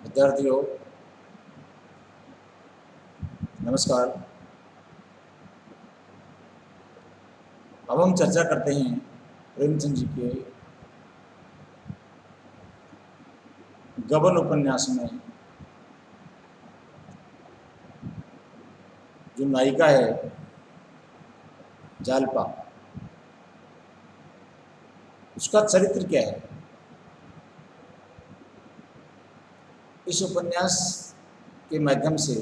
विद्यार्थियों नमस्कार। अब हम चर्चा करते हैं प्रेमचंद जी के गबन उपन्यास में जो नायिका है जालपा, उसका चरित्र क्या है। इस उपन्यास के माध्यम से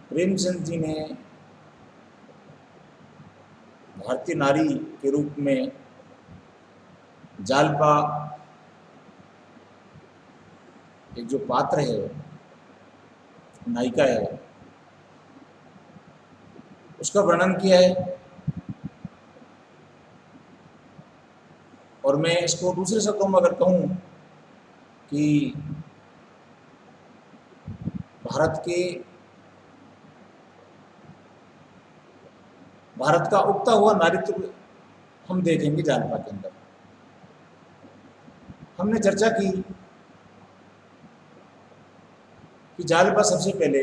प्रेमचंद जी ने भारतीय नारी के रूप में जालपा एक जो पात्र है, नायिका है, उसका वर्णन किया है। और मैं इसको दूसरे शब्दों में अगर कहूँ कि भारत का उगता हुआ नारीत्व हम देखेंगे जालपा के अंदर। हमने चर्चा की कि जालपा सबसे पहले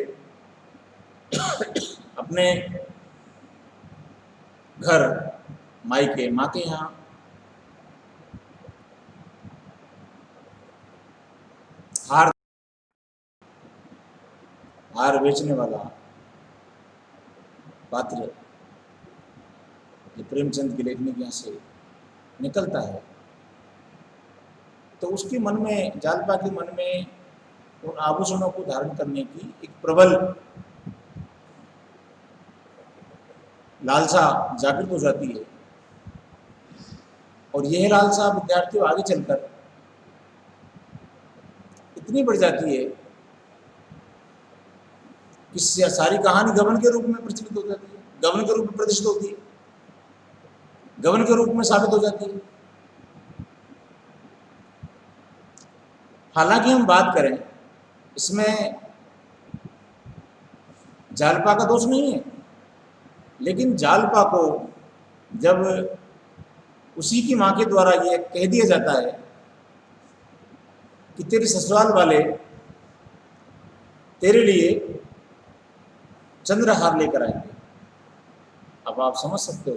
अपने घर मायके माँ के यहाँ हार बेचने वाला पात्र जो प्रेमचंद की लेखनी के यहाँ से निकलता है, तो उसके मन में, जालपा के मन में उन आभूषणों को धारण करने की एक प्रबल लालसा जागृत हो जाती है। और यह लालसा विद्यार्थियों आगे चलकर इतनी बढ़ जाती है कि सारी कहानी गबन के रूप में प्रचलित हो जाती है, गबन के रूप में प्रतिष्ठित होती है, गबन के रूप में साबित हो जाती है। हालांकि हम बात करें, इसमें जालपा का दोष नहीं है, लेकिन जालपा को जब उसी की मां के द्वारा यह कह दिया जाता है कि तेरे ससुराल वाले तेरे लिए चंद्रहार लेकर आएंगे, अब आप समझ सकते हो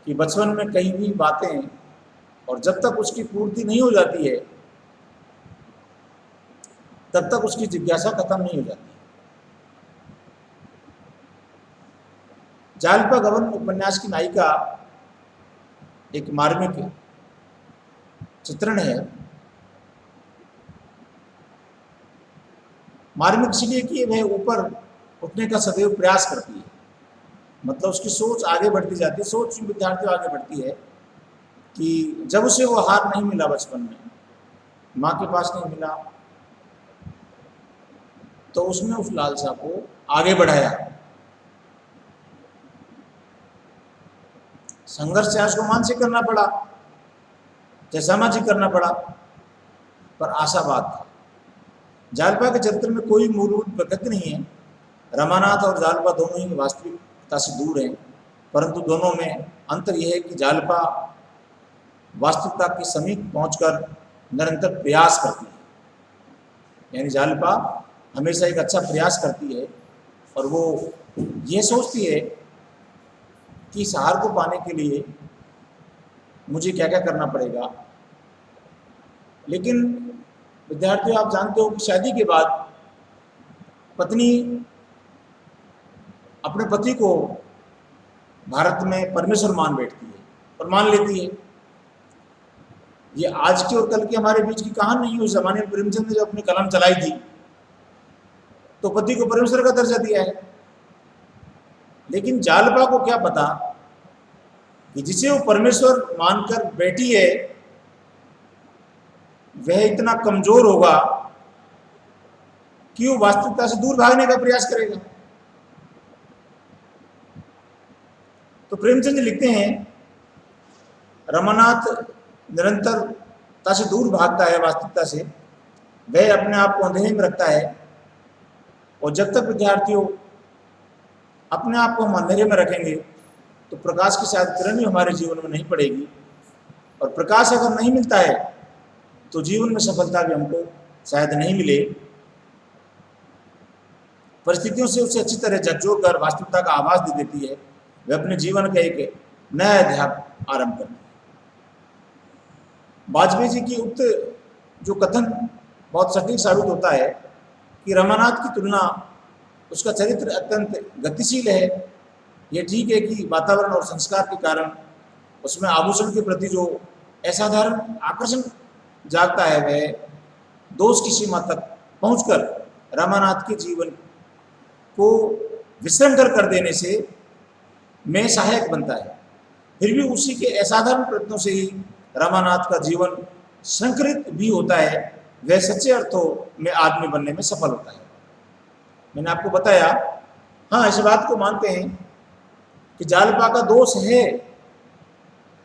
कि बचपन में कई भी बातें, और जब तक उसकी पूर्ति नहीं हो जाती है तब तक उसकी जिज्ञासा खत्म नहीं हो जाती। जालपा गबन उपन्यास की नायिका एक मार्मिक चित्रण है। मार्मिक इसलिए कि वह ऊपर उठने का सदैव प्रयास करती है, मतलब उसकी सोच आगे बढ़ती जाती है, सोच विद्यार्थियों आगे बढ़ती है कि जब उसे वो हार नहीं मिला बचपन में, माँ के पास नहीं मिला, तो उसने उस लालसा को आगे बढ़ाया। संघर्ष चाहे उसको मानसिक करना पड़ा, चाहे सामाजिक करना पड़ा, पर आशावाद था। जालपा के चरित्र में कोई मूलभूत प्रकृति नहीं है। रमानाथ और जालपा दोनों ही वास्तविकता से दूर हैं, परंतु दोनों में अंतर यह है कि जालपा वास्तविकता के समीप पहुंचकर निरंतर प्रयास करती है, यानी जालपा हमेशा एक अच्छा प्रयास करती है और वो ये सोचती है कि इस हार को पाने के लिए मुझे क्या क्या करना पड़ेगा। लेकिन विद्यार्थियों, आप जानते हो कि शादी के बाद पत्नी अपने पति को भारत में परमेश्वर मान बैठती है और मान लेती है। ये आज की और कल की हमारे बीच की कहानी नहीं है। उस जमाने में प्रेमचंद ने जब अपनी कलम चलाई थी तो पति को परमेश्वर का दर्जा दिया है। लेकिन जालपा को क्या पता कि जिसे वो परमेश्वर मानकर बैठी है वह इतना कमजोर होगा कि वो वास्तविकता से दूर भागने का प्रयास करेगा। तो प्रेमचंद लिखते हैं, रमानाथ निरंतरता से दूर भागता है वास्तविकता से, वह अपने आप को अंधेरे में रखता है, और जब तक विद्यार्थियों अपने आप को हम अंधेरे में रखेंगे तो प्रकाश की शायद किरण भी हमारे जीवन में नहीं पड़ेगी। और प्रकाश अगर नहीं मिलता है तो जीवन में सफलता भी हमको शायद नहीं मिले। परिस्थितियों से उसे अच्छी तरह झकझोर कर वास्तविकता का आभास दे देती है। वे अपने जीवन का एक नया अध्याय आरंभ करती है। वाजपेयी जी की उक्त जो कथन बहुत सटीक साबित होता है कि रमानाथ की तुलना, उसका चरित्र अत्यंत गतिशील है। ये ठीक है कि वातावरण और संस्कार के कारण उसमें आभूषण के प्रति जो असाधारण आकर्षण जागता है वह दोष की सीमा तक पहुंचकर रमानाथ के जीवन को विश्रमकर कर देने से में सहायक बनता है। फिर भी उसी के असाधारण प्रयत्नों से ही रमानाथ का जीवन संकरित भी होता है, वह सच्चे अर्थों में आदमी बनने में सफल होता है। मैंने आपको बताया, हाँ इस बात को मानते हैं कि जालपा का दोष है,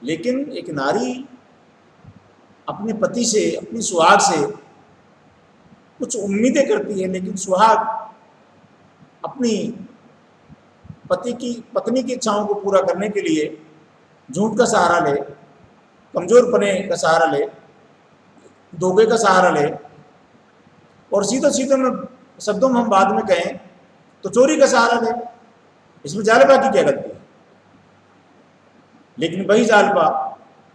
लेकिन एक नारी अपने पति से, अपनी सुहाग से कुछ उम्मीदें करती है, लेकिन सुहाग अपनी पत्नी की इच्छाओं को पूरा करने के लिए झूठ का सहारा ले, कमजोर पने का सहारा ले, धोखे का सहारा ले, और सीधे में शब्दों में हम बाद में कहें तो चोरी का सहारा ले। इसमें जालपा की क्या गलती है? लेकिन वही जालपा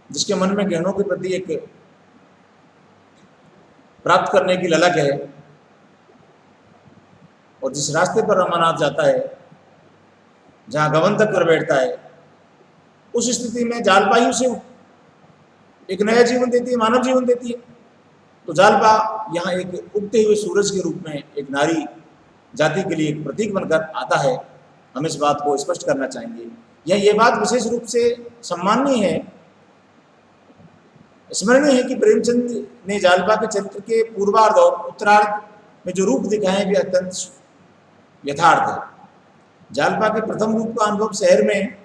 जिसके मन में गहनों के प्रति एक प्राप्त करने की ललक है और जिस रास्ते पर रमानाथ जाता है, जहां गवन तक कर बैठता है, उस स्थिति में जालपा ही उसे एक नया जीवन देती है, मानव जीवन देती है। तो जालपा यहाँ एक उगते हुए सूरज के रूप में एक नारी जाति के लिए एक प्रतीक बनकर आता है। हम इस बात को स्पष्ट करना चाहेंगे। ये बात विशेष रूप से सम्माननीय है, स्मरणीय है कि प्रेमचंद ने जालपा के चरित्र के पूर्वार्ध और उत्तरार्ध में जो रूप दिखाए वे अत्यंत यथार्थ है। जालपा के प्रथम रूप का अनुभव शहर में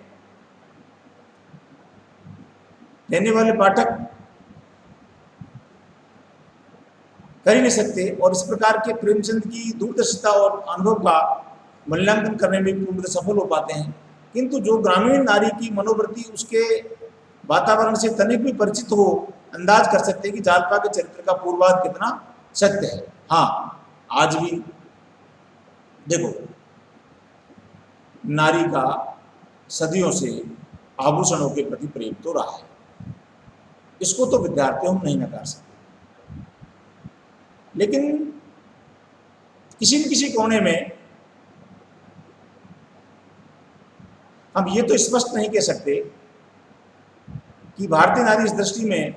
रहने वाले पाठक कर ही नहीं सकते, और इस प्रकार के प्रेमचंद की दूरदर्शिता और अनुभव का मूल्यांकन करने में पूर्ण सफल हो पाते हैं। किंतु जो ग्रामीण नारी की मनोवृत्ति उसके वातावरण से तनिक भी परिचित हो, अंदाज कर सकते हैं कि जालपा के चरित्र का पूर्वार्ध कितना सत्य है। हाँ, आज भी देखो, नारी का सदियों से आभूषणों के प्रति प्रेम तो रहा है, इसको तो विद्यार्थियों हम नहीं नकार सकते। लेकिन किसी न किसी कोने में हम ये तो स्पष्ट नहीं कह सकते कि भारतीय नारी इस दृष्टि में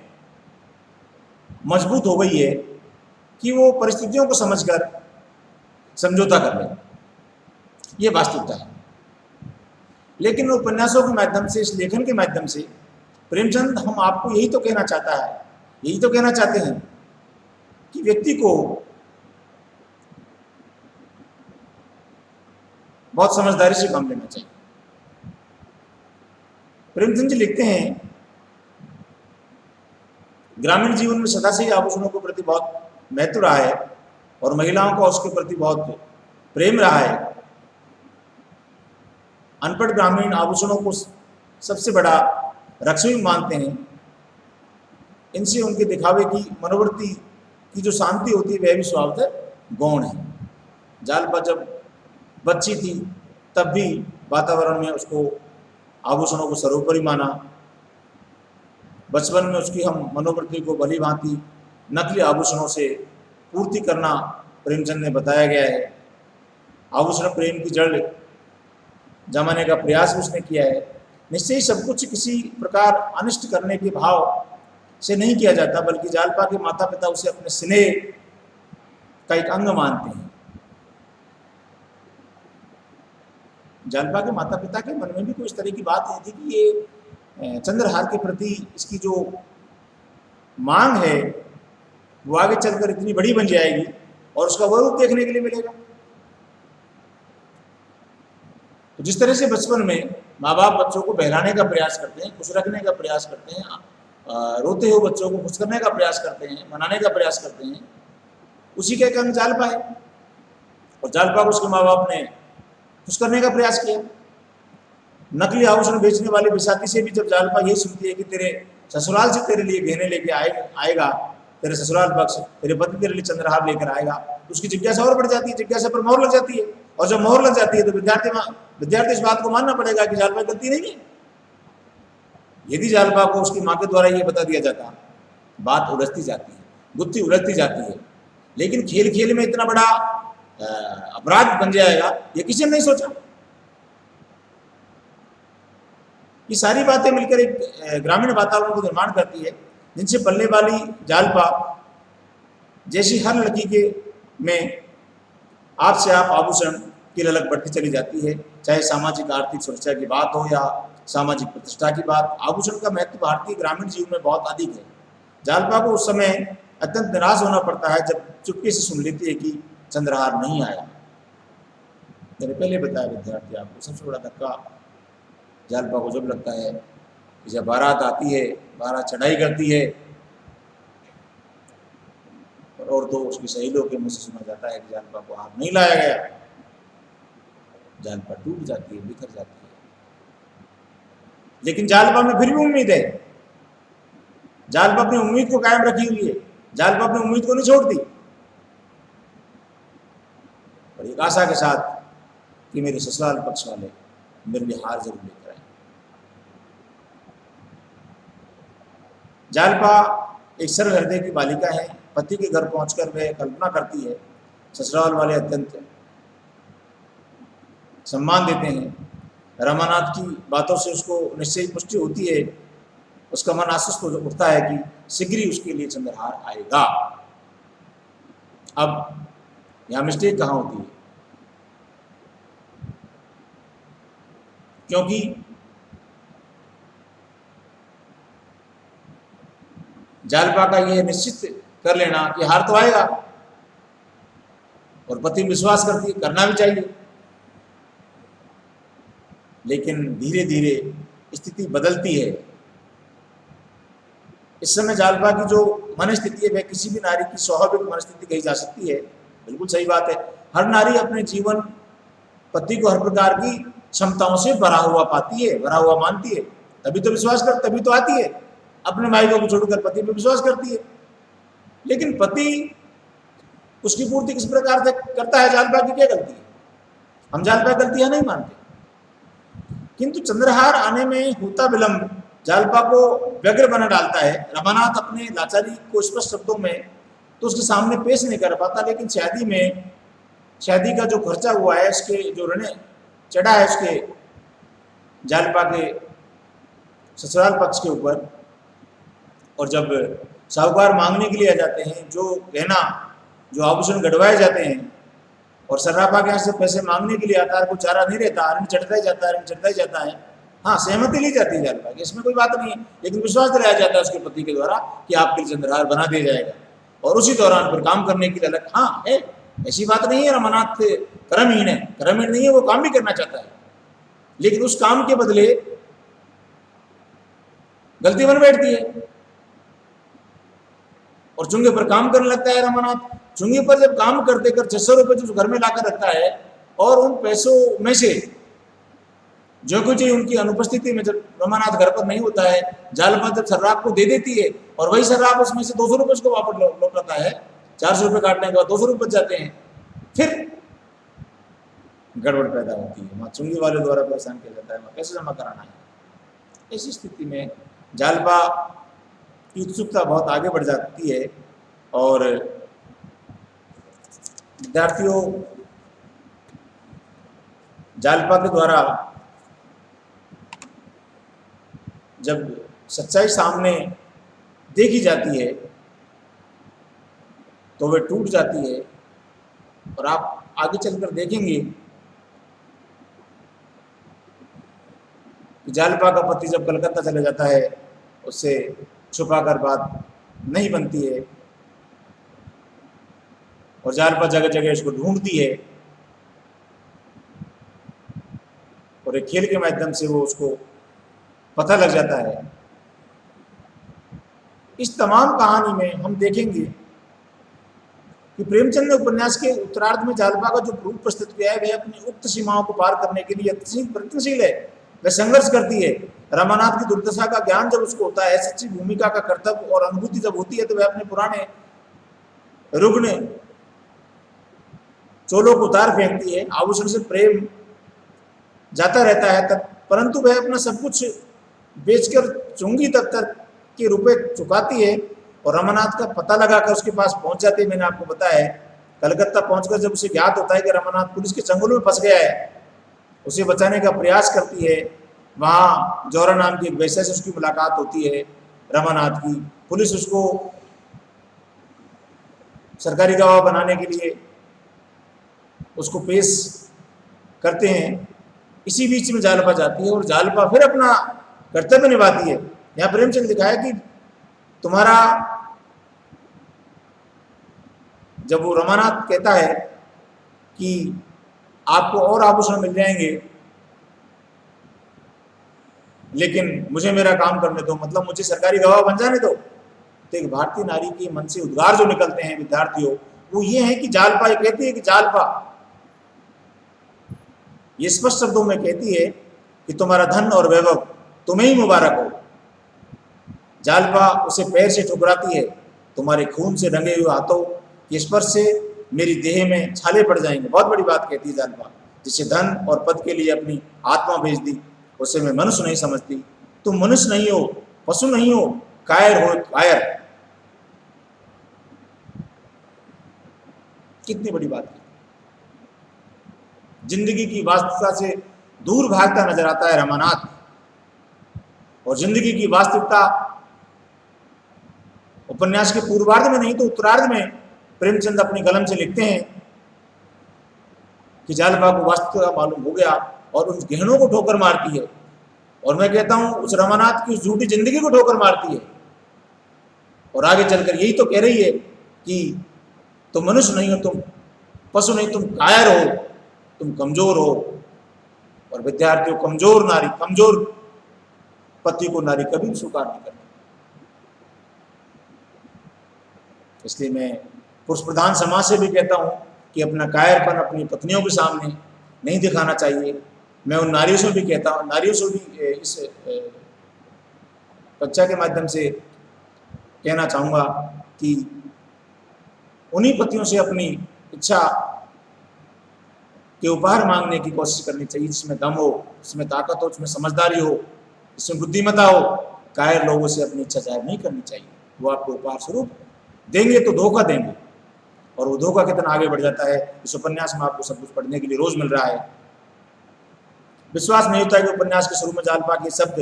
मजबूत हो गई है कि वो परिस्थितियों को समझकर समझौता कर ले, ये वास्तविकता है। लेकिन उपन्यासों के माध्यम से, इस लेखन के माध्यम से प्रेमचंद हम आपको यही तो कहना चाहते हैं कि व्यक्ति को बहुत समझदारी से काम लेना चाहिए। प्रेमचंद जी लिखते हैं, ग्रामीण जीवन में सदा से ही आभूषणों के प्रति बहुत महत्व रहा है और महिलाओं का उसके प्रति बहुत प्रेम रहा है। अनपढ़ ग्रामीण आभूषणों को सबसे बड़ा रक्षक मानते हैं। इनसे उनके दिखावे की मनोवृत्ति की जो शांति होती है वह भी स्वभावतः गौण है। जालपा जब बच्ची थी तब भी वातावरण में उसको आभूषणों को सर्वोपरि माना। बचपन में उसकी हम मनोवृत्ति को भली भांति नकली आभूषणों से पूर्ति करना प्रेमचंद ने बताया गया है। आभूषण प्रेम की जड़ जमाने का प्रयास भी उसने किया है। निश्चय ही सब कुछ किसी प्रकार अनिष्ट करने के भाव से नहीं किया जाता, बल्कि जालपा के माता पिता उसे अपने स्नेह का एक अंग मानते हैं। जालपा के माता पिता के मन में भी कोई इस तरह की बात नहीं थी कि ये चंद्रहार के प्रति इसकी जो मांग है वो आगे चलकर इतनी बड़ी बन जाएगी और उसका वह रूप देखने के लिए मिलेगा। तो जिस तरह से बचपन में माँ बाप बच्चों को बहलाने का प्रयास करते हैं, खुश रखने का प्रयास करते हैं, रोते हुए बच्चों को खुश करने का प्रयास करते हैं, मनाने का प्रयास करते हैं, उसी का एक अंग जालपा है। और जालपा को उसके माँ बाप ने खुश करने का प्रयास किया। नकली आभूषण बेचने वाली बिसाती से भी जब जालपा यही सुनती है कि तेरे ससुराल से तेरे लिए गहने लेके आएगा, तेरे ससुराल पक्ष, तेरे पति तेरे लिए चंद्रहार लेकर आएगा, तो उसकी जिज्ञासा और बढ़ जाती है, जिज्ञासा पर मोहर लग जाती है। और जब मोहर लग जाती है तो विद्यार्थी इस बात को मानना पड़ेगा कि जालपा गलती नहीं है। यदि जालपा को उसकी माँ के द्वारा ये बता दिया जाता, बात उलझती जाती है, गुत्थी उलझती जाती है, लेकिन खेल खेल में इतना बड़ा अपराध बन जाएगा ये किसी ने नहीं सोचा। ये सारी बातें मिलकर एक ग्रामीण वातावरण को निर्माण करती है, जिनसे पलने वाली जालपा जैसी हर लड़की के में आप से आप आभूषण की ललक बढ़ती चली जाती है। चाहे सामाजिक आर्थिक सुरक्षा की बात हो या सामाजिक प्रतिष्ठा की बात, आभूषण का महत्व भारतीय ग्रामीण जीवन में बहुत अधिक है। जालपा को उस समय अत्यंत निराश होना पड़ता है जब चुपके से सुन लेती है कि चंद्रहार नहीं आया। मैंने पहले बताया विद्यार्थी आपको, सबसे बड़ा धक्का जालपा को जब लगता है कि जब बारात आती है, बारात चढ़ाई करती है और तो उसकी सहेलियों के मुंह से सुना जाता है कि जालपा को हार नहीं लाया गया। जालपा टूट जाती है, बिखर जाती है, लेकिन जालपा में फिर भी उम्मीद है। जालपा अपनी उम्मीद को कायम रखी हुई है, जालपा अपनी उम्मीद को नहीं छोड़ती और एक आशा के साथ कि मेरे ससुराल पक्ष वाले मेरे लिए हार जरूर लेकर आए। जालपा एक सरल हृदय की बालिका है। पति के घर पहुंचकर वह कल्पना करती है, ससुराल वाले अत्यंत सम्मान देते हैं। रमानाथ की बातों से उसको निश्चय ही पुष्टि होती है, उसका मन आश्वस्त उठता है कि शीघ्र ही उसके लिए चंद्रहार आएगा। अब यहां मिस्टेक कहां होती है? क्योंकि जालपा का यह निश्चित कर लेना कि हार तो आएगा, और पति विश्वास करती है, करना भी चाहिए, लेकिन धीरे धीरे स्थिति बदलती है। इस समय जालपा की जो मनस्थिति है वह किसी भी नारी की स्वाभाविक मनस्थिति कही जा सकती है। बिल्कुल सही बात है। हर नारी अपने जीवन पति को हर प्रकार की क्षमताओं से भरा हुआ पाती है, भरा हुआ मानती है, तभी तो विश्वास कर, तभी तो आती है, अपने मायकों को छोड़कर पति पे विश्वास करती है। लेकिन पति उसकी पूर्ति किस प्रकार से करता है? जालपा की क्या गलती है? हम जालपा गलतियां नहीं मानते, किंतु चंद्रहार आने में होता विलंब जालपा को व्यग्र बना डालता है। रमानाथ अपने लाचारी को स्पष्ट शब्दों में तो उसके सामने पेश नहीं कर पाता, लेकिन शादी का जो खर्चा हुआ है, उसके जो ऋण चढ़ा है उसके जालपा के ससुराल पक्ष के ऊपर, और जब साहूकार मांगने के लिए आ जाते हैं, जो गहना जो आभूषण गढ़वाए जाते हैं, और सर्राफा के यहाँ से पैसे मांगने के लिए आता है, को चारा नहीं रहता, ऋण चढ़ता ही जाता है, ऋण चढ़ता ही जाता है। हाँ, सहमति ली जाती है जालपा की, इसमें कोई बात नहीं है, लेकिन विश्वास दिलाया जाता है उसके पति के द्वारा कि आपके लिए चंद्रहार बना दिया जाएगा, और उसी दौरान फिर काम करने की ललक। हाँ है, ऐसी बात नहीं है रमानाथ कर्महीन है, कर्महीन नहीं है, वो काम भी करना चाहता है, लेकिन उस काम के बदले गलती बन बैठती है और चुंगे पर काम करने लगता है रमानाथ। चुंगे पर जब काम करते कर 600 रुपये जो घर में लाकर रखता है, और उन पैसों में से जो कुछ उनकी अनुपस्थिति में जब रमानाथ घर पर नहीं होता है, जालपा जब सर्राफ को दे देती है, और वही सर्राफ उसमें से 200 रुपये उसको वापस लौटाता है। 400 रुपये काटने के बाद 200 रुपये जाते हैं, फिर गड़बड़ पैदा होती है। वहाँ चुंगी वाले द्वारा परेशान किया जाता है, वहाँ कैसे जमा कराना है। ऐसी स्थिति में जालपा की उत्सुकता बहुत आगे बढ़ जाती है, और विद्यार्थियों जालपा के द्वारा जब सच्चाई सामने देखी जाती है तो वे टूट जाती है। और आप आगे चलकर देखेंगे कि जालपा का पति जब कलकत्ता चला जाता है, उससे छुपाकर बात नहीं बनती है, और जालपा जगह जगह इसको ढूंढती है, और एक खेल के माध्यम से वो उसको पता लग जाता है। इस तमाम कहानी में हम देखेंगे कि प्रेमचंद ने उपन्यास के उत्तरार्ध में जालपा का जो रूप प्रस्तुत किया है, वह अपनी उक्त सीमाओं को पार करने के लिए प्रयत्नशील है, वह संघर्ष करती है, रमानाथ की दुर्दशा का ज्ञान जब उसको होता है, सच्ची भूमिका का कर्तव्य और अनुभूति जब होती है, तो वह अपने पुराने रुग्ण चोलों को उतार फेंकती है। आभूषण से प्रेम जाता रहता है तब, परंतु वह अपना सब कुछ बेचकर चुंगी तक के रुपए चुकाती है और रमानाथ का पता लगाकर उसके पास पहुंच जाती है। मैंने आपको बताया है, कलकत्ता पहुंचकर जब उसे ज्ञात होता है कि रमानाथ पुलिस के चंगुल में फंस गया है, उसे बचाने का प्रयास करती है। वहाँ जौहरा नाम की एक वैश्या से उसकी मुलाकात होती है रमानाथ की। पुलिस उसको सरकारी गवाह बनाने के लिए उसको पेश करते हैं। इसी बीच में जालपा जाती है और जालपा फिर अपना कर्तव्य निभाती है। यहाँ प्रेमचंद लिखा है कि तुम्हारा, जब वो रमानाथ कहता है कि आपको और आभूषण मिल जाएंगे लेकिन मुझे मेरा काम करने दो, मतलब मुझे सरकारी गवाह बन जाने दो, तो एक भारतीय नारी के मन से उद्गार जो निकलते हैं विद्यार्थियों, वो ये है कि जालपा ये कहती है कि जालपा ये स्पष्ट शब्दों में कहती है कि तुम्हारा धन और वैभव तुम्हें ही मुबारक हो। जालपा उसे पैर से ठुकराती है, तुम्हारे खून से रंगे हुए हाथों के स्पर्श से मेरी देह में छाले पड़ जाएंगे। बहुत बड़ी बात कहती है जालपा, जिसे धन और पद के लिए अपनी आत्मा भेज दी, उसे मैं मनुष्य नहीं समझती। तुम मनुष्य नहीं हो, पशु नहीं हो, कायर हो, कायर। कितनी बड़ी बात है। जिंदगी की वास्तविकता से दूर भागता नजर आता है रमानाथ, और जिंदगी की वास्तविकता उपन्यास के पूर्वार्ध में नहीं तो उत्तरार्ध में प्रेमचंद अपनी कलम से लिखते हैं कि जालपा को वास्तविकता मालूम हो गया और उन गहनों को ठोकर मारती है। और मैं कहता हूं उस रमानाथ की उस झूठी जिंदगी को ठोकर मारती है, और आगे चलकर यही तो कह रही है कि तुम मनुष्य नहीं हो, तुम पशु नहीं, तुम कायर हो, तुम कमजोर हो। और विद्यार्थियों, कमजोर नारी, कमजोर पति को नारी कभी स्वीकार नहीं करती। इसलिए मैं पुरुष प्रधान समाज से भी कहता हूं कि अपना कायरपन अपनी पत्नियों के सामने नहीं दिखाना चाहिए। मैं उन नारियों से भी कहता हूं, नारियों से भी इस कक्षा के माध्यम से कहना चाहूँगा कि उन्हीं पतियों से अपनी इच्छा के उपहार मांगने की कोशिश करनी चाहिए, जिसमें दम हो, जिसमें ताकत हो, जिसमें समझदारी हो, जिसमें बुद्धिमत्ता हो। कायर लोगों से अपनी इच्छा जाहिर नहीं करनी चाहिए। वो आपको उपहार स्वरूप देंगे तो धोखा देंगे, और वो धोखा कितना आगे बढ़ जाता है इस उपन्यास में आपको सब कुछ पढ़ने के लिए रोज मिल रहा है। विश्वास नहीं होता है कि उपन्यास के शुरू में जालपा के शब्द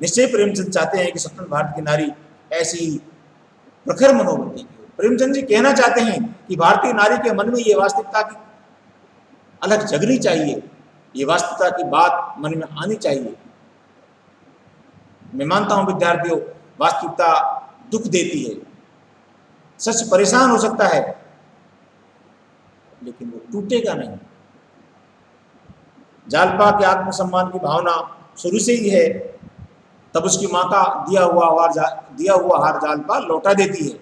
निश्चय प्रेमचंद चाहते हैं कि स्वतंत्र भारत की नारी ऐसी प्रखर मनोवृत्ति की। प्रेमचंद जी कहना चाहते हैं कि भारतीय नारी के मन में ये वास्तविकता की अलग जगनी चाहिए, ये वास्तविकता की बात मन में आनी चाहिए। मैं मानता हूं विद्यार्थियों, वास्तविकता दुख देती है, सच परेशान हो सकता है, लेकिन वो टूटेगा नहीं। जालपा के आत्मसम्मान की भावना शुरू से ही है, तब उसकी माँ का दिया हुआ हार जालपा लौटा देती है।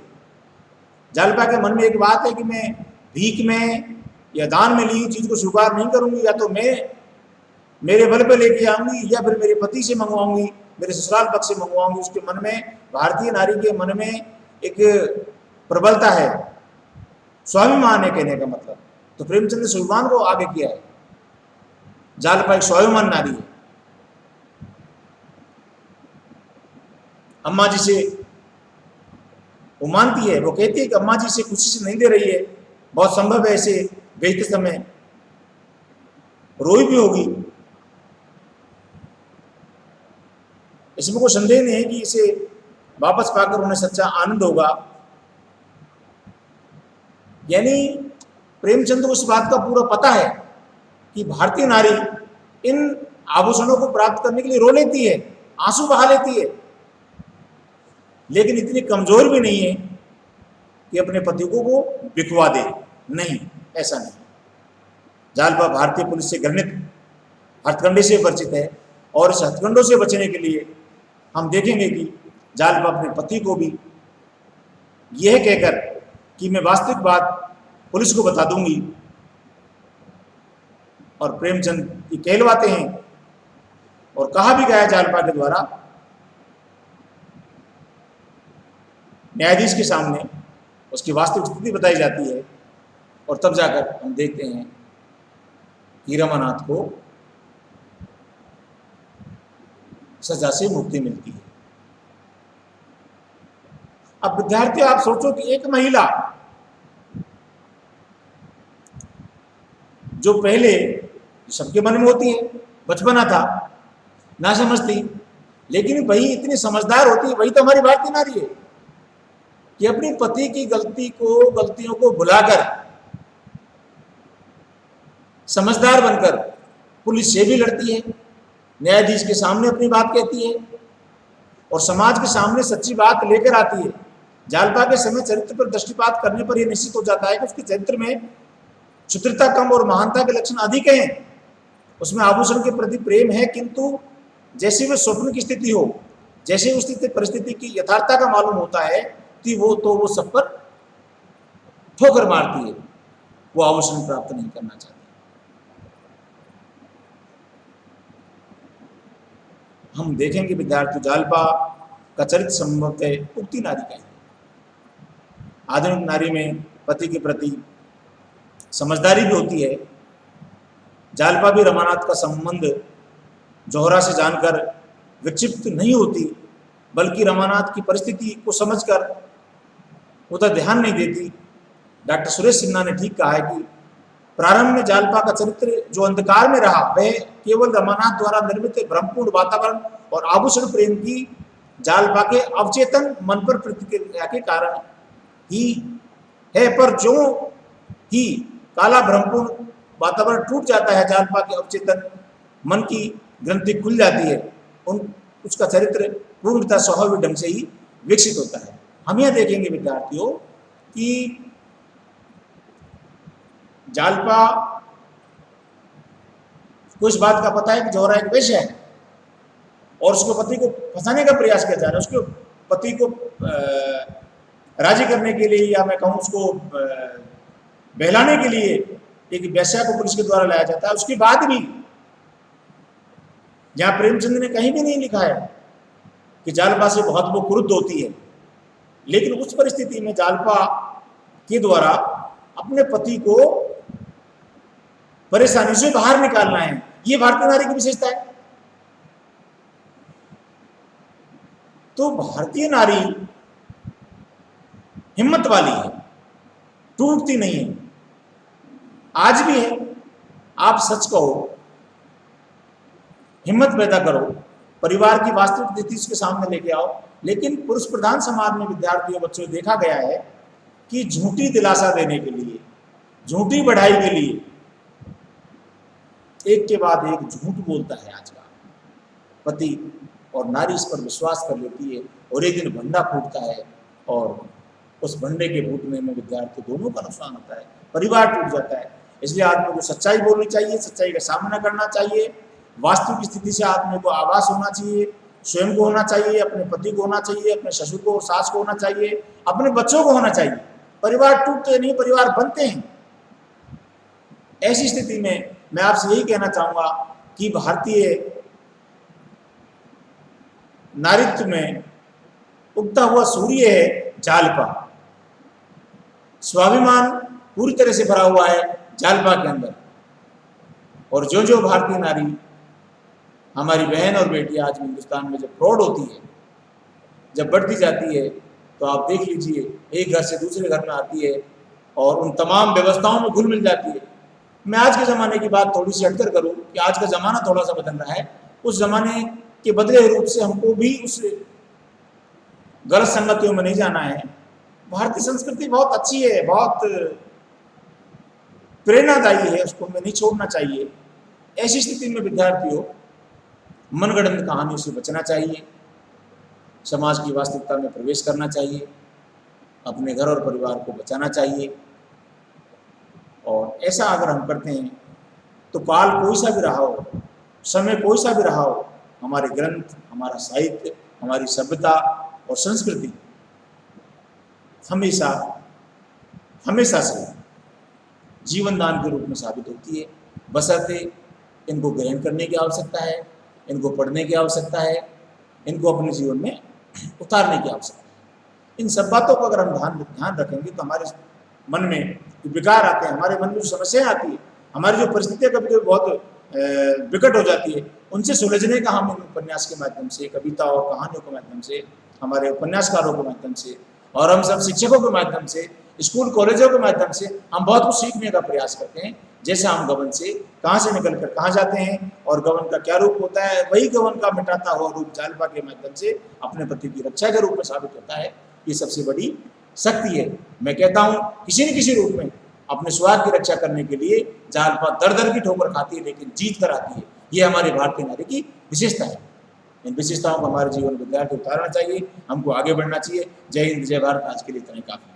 जालपा के मन में एक बात है कि मैं भीख में या दान में ली चीज को स्वीकार नहीं करूंगी, या तो मैं मेरे बल पे लेके आऊंगी या फिर मेरे पति से मंगवाऊंगी, मेरे ससुराल पक्ष से मंगवाऊंगी। उसके मन में, भारतीय नारी के मन में एक प्रबलता है, स्वाभिमान है कहने का मतलब। तो प्रेमचंद ने स्वाभिमान को आगे किया है। जालपा एक स्वाभिमान नारी है। अम्मा जी से वो मानती है, वो कहती है कि अम्मा जी से खुशी से नहीं दे रही है, बहुत संभव है इसे बेचते समय रोई भी होगी। इसमें कोई संदेह नहीं है कि इसे वापस पाकर उन्हें सच्चा आनंद होगा। यानी प्रेमचंद को इस बात का पूरा पता है कि भारतीय नारी इन आभूषणों को प्राप्त करने के लिए रो लेती है, आंसू बहा लेती है, लेकिन इतनी कमजोर भी नहीं है कि अपने पति को वो बिकवा दे। नहीं, ऐसा नहीं। जालपा भारतीय पुलिस से घृणित हथकंडे से परिचित है, और इस हथकंडों से बचने के लिए हम देखेंगे कि जालपा अपने पति को भी यह कहकर कि मैं वास्तविक बात पुलिस को बता दूंगी, और प्रेमचंद ये कहलवाते हैं और कहा भी गया जालपा के द्वारा न्यायाधीश के सामने उसकी वास्तविक स्थिति बताई जाती है, और तब जाकर हम देखते हैं कि रमानाथ को सजा से मुक्ति मिलती है। अब विद्यार्थी आप सोचो कि एक महिला जो पहले सबके मन में होती है, बचपना था, ना समझती, लेकिन वही इतनी समझदार होती है, वही तो हमारी भारतीय नारी है कि अपने पति की गलतियों को भुलाकर समझदार बनकर पुलिस से भी लड़ती है, न्यायाधीश के सामने अपनी बात कहती है और समाज के सामने सच्ची बात लेकर आती है। जालपा के समय चरित्र पर दृष्टिपात करने पर यह निश्चित हो जाता है कि उसके चरित्र में क्षुद्रता कम और महानता के लक्षण अधिक हैं। उसमें आभूषण के प्रति प्रेम है, किंतु जैसे वे स्वप्न की स्थिति हो, जैसे उस परिस्थिति की यथार्थता का मालूम होता है कि वो सब पर ठोकर मारती है, वो आभूषण प्राप्त नहीं करना चाहती। हम देखेंगे विद्यार्थी जालपा का चरित्र संभवतः उक्ति नारी का है। आधुनिक नारी में पति के प्रति समझदारी भी होती है। जालपा भी रमानाथ का संबंध जोहरा से जानकर विक्षिप्त नहीं होती, बल्कि रमानाथ की परिस्थिति को समझकर उधर ध्यान नहीं देती। डॉक्टर सुरेश सिन्हा ने ठीक कहा है कि प्रारंभ में जालपा का चरित्र जो अंधकार में रहा, वह केवल रमानाथ द्वारा निर्मित भ्रमपूर्ण वातावरण और आभूषण प्रेम की जालपा के अवचेतन मन पर प्रतिक्रिया के कारण ही है। पर जो ही काला भ्रमपूर्ण वातावरण टूट जाता है, जालपा के अवचेतन मन की ग्रंथि खुल जाती है, उसका चरित्र पूर्णतः स्वाभाविक ढंग से ही विकसित होता है। हम यह देखेंगे विद्यार्थियों कि जालपा को इस बात का पता है कि जोहरा एक वेश्या है और उसको पति को फंसाने का प्रयास किया जा रहा है। उसके पति को राजी करने के लिए, या मैं कहूँ उसको बहलाने के लिए एक वेश्या को पुलिस के द्वारा लाया जाता है। उसके बाद भी जहाँ प्रेमचंद ने कहीं भी नहीं लिखा है कि जालपा से बहुत वो क्रुद्ध होती है, लेकिन उस परिस्थिति में जालपा के द्वारा अपने पति को परेशानी से बाहर निकालना है, ये भारतीय नारी की विशेषता है। तो भारतीय नारी हिम्मत वाली है, टूटती नहीं है, आज भी है। आप सच कहो, हिम्मत पैदा करो, परिवार की वास्तविक स्थिति उसके सामने लेके आओ। लेकिन पुरुष प्रधान समाज में विद्यार्थियों बच्चों देखा गया है कि झूठी दिलासा देने के लिए, झूठी बढ़ाई के लिए एक के बाद एक झूठ बोलता है। आज का पति और नारी इस पर विश्वास कर लेती है और एक दिन भंडा फूटता है, और उस भंडे के फूटने में विद्यार्थी दोनों का नुकसान होता है, परिवार टूट जाता है। इसलिए आदमी को सच्चाई बोलनी चाहिए, सच्चाई का सामना करना चाहिए, वास्तविक स्थिति से आदमी को आभास होना चाहिए, स्वयं को होना चाहिए, अपने पति को होना चाहिए, अपने ससुर को और सास को होना चाहिए, अपने बच्चों को होना चाहिए। परिवार टूटते नहीं, परिवार बनते हैं। ऐसी स्थिति में मैं आपसे यही कहना चाहूंगा कि भारतीय नारित्व में उगता हुआ सूर्य है जालपा। स्वाभिमान पूरी तरह से भरा हुआ है जालपा के अंदर, और जो जो भारतीय नारी, हमारी बहन और बेटी आज हिंदुस्तान में जब प्रौढ़ होती है, जब बढ़ती जाती है, तो आप देख लीजिए एक घर से दूसरे घर में आती है और उन तमाम व्यवस्थाओं में घुल मिल जाती है। मैं आज के ज़माने की बात थोड़ी सी हटकर करूं कि आज का ज़माना थोड़ा सा बदल रहा है, उस ज़माने के बदले रूप से हमको भी उस गलत संगतियों में नहीं जाना है। भारतीय संस्कृति बहुत अच्छी है, बहुत प्रेरणादायी है, उसको हमें नहीं छोड़ना चाहिए। ऐसी स्थिति में विद्यार्थियों मनगढ़ंत कहानियों से बचना चाहिए, समाज की वास्तविकता में प्रवेश करना चाहिए, अपने घर और परिवार को बचाना चाहिए। और ऐसा अगर हम करते हैं तो काल कोई सा भी रहा हो, समय कोई सा भी रहा हो, हमारे ग्रंथ, हमारा साहित्य, हमारी सभ्यता और संस्कृति हमेशा हमेशा से जीवन दान के रूप में साबित होती है। बशर्ते इनको ग्रहण करने की आवश्यकता है, इनको पढ़ने की आवश्यकता है, इनको अपने जीवन में उतारने की आवश्यकता है। इन सब बातों को अगर हम ध्यान रखेंगे तो हमारे मन में जो विकार आते हैं, हमारे मन में जो समस्याएं आती है, हमारी जो परिस्थितियाँ कभी कभी बहुत विकट हो जाती है, उनसे सुलझने का हम इन उपन्यास के माध्यम से, कविता और कहानियों के माध्यम से, हमारे उपन्यासकारों के माध्यम से और हम सब शिक्षकों के माध्यम से, स्कूल कॉलेजों के माध्यम से हम बहुत कुछ सीखने का प्रयास करते हैं। जैसे हम गबन से कहाँ से निकल कर कहाँ जाते हैं और गबन का क्या रूप होता है, वही गबन का मिटाता हुआ रूप जालपा के माध्यम से अपने पति की रक्षा के रूप में साबित होता है। ये सबसे बड़ी शक्ति है। मैं कहता हूँ किसी न किसी रूप में अपने स्वाद की रक्षा करने के लिए जालपा दर दर की ठोकर खाती है लेकिन जीत कर आती है। ये हमारे भारतीय नारी की विशेषता है। इन विशेषताओं को हमारे जीवन में विद्यार्थी उतारना चाहिए, हमको आगे बढ़ना चाहिए। जय हिंद, जय भारत। आज के लिए इतना ही काफी।